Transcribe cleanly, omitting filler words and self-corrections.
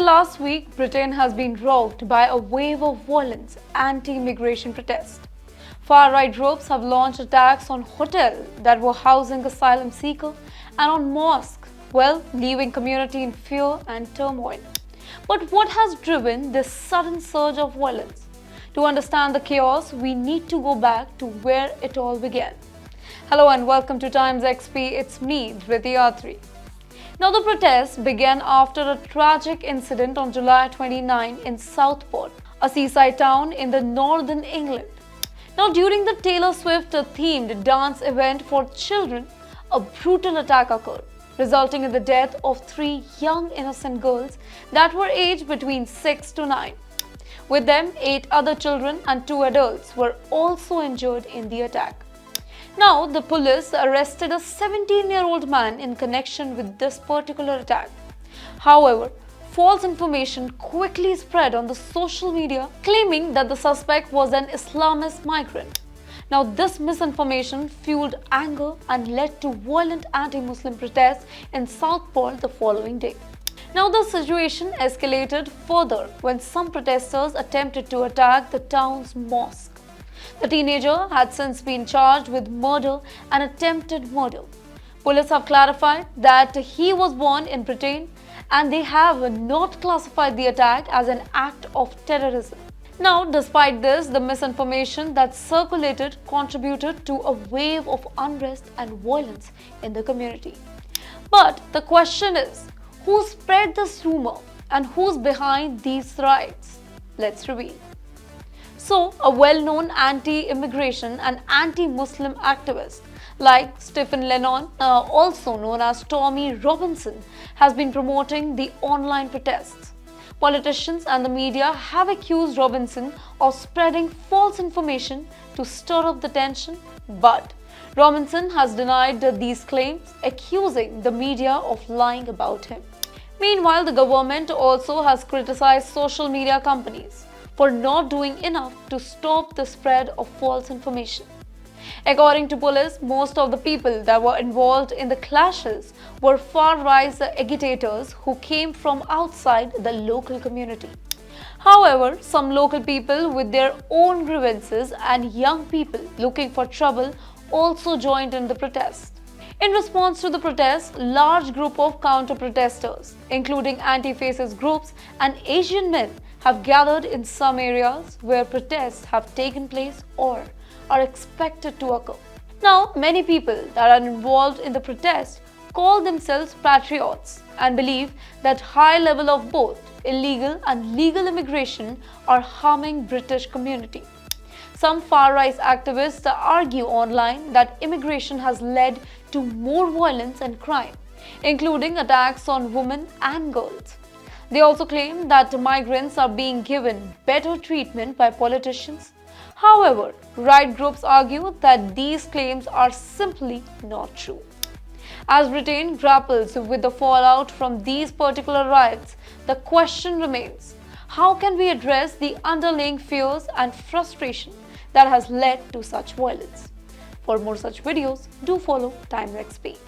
last week, Britain has been rocked by a wave of violence, anti-immigration protests. Far-right groups have launched attacks on hotels that were housing asylum seekers and on mosques, leaving community in fear and turmoil. But what has driven this sudden surge of violence? To understand the chaos, we need to go back to where it all began. Hello and welcome to TimesXP. It's me, Dhriti Atri. Now, the protests began after a tragic incident on July 29 in Southport, a seaside town in the northern England. Now, during the Taylor Swift-themed dance event for children, a brutal attack occurred, resulting in the death of 3 young innocent girls that were aged between 6 to 9. With them, 8 other children and 2 adults were also injured in the attack. Now, the police arrested a 17-year-old man in connection with this particular attack. However, false information quickly spread on the social media claiming that the suspect was an Islamist migrant. Now, this misinformation fueled anger and led to violent anti-Muslim protests in Southport the following day. Now, the situation escalated further when some protesters attempted to attack the town's mosque. The teenager had since been charged with murder and attempted murder. Police have clarified that he was born in Britain and they have not classified the attack as an act of terrorism. Now, despite this, the misinformation that circulated contributed to a wave of unrest and violence in the community. But the question is, who spread this rumor and who's behind these riots? Let's reveal. So, a well-known anti-immigration and anti-Muslim activist like Stephen Lennon, also known as Tommy Robinson, has been promoting the online protests. Politicians and the media have accused Robinson of spreading false information to stir up the tension, but Robinson has denied these claims, accusing the media of lying about him. Meanwhile, the government also has criticized social media companies for not doing enough to stop the spread of false information. According to police, most of the people that were involved in the clashes were far-right agitators who came from outside the local community. However, some local people with their own grievances and young people looking for trouble also joined in the protest. In response to the protests, a large group of counter-protesters, including anti-fascist groups and Asian men, have gathered in some areas where protests have taken place or are expected to occur. Now, many people that are involved in the protest call themselves patriots and believe that high level of both illegal and legal immigration are harming British community. Some far-right activists argue online that immigration has led to more violence and crime, including attacks on women and girls. They also claim that migrants are being given better treatment by politicians. However, right groups argue that these claims are simply not true. As Britain grapples with the fallout from these particular riots, the question remains: how can we address the underlying fears and frustration that has led to such violence? For more such videos, do follow TimesXP.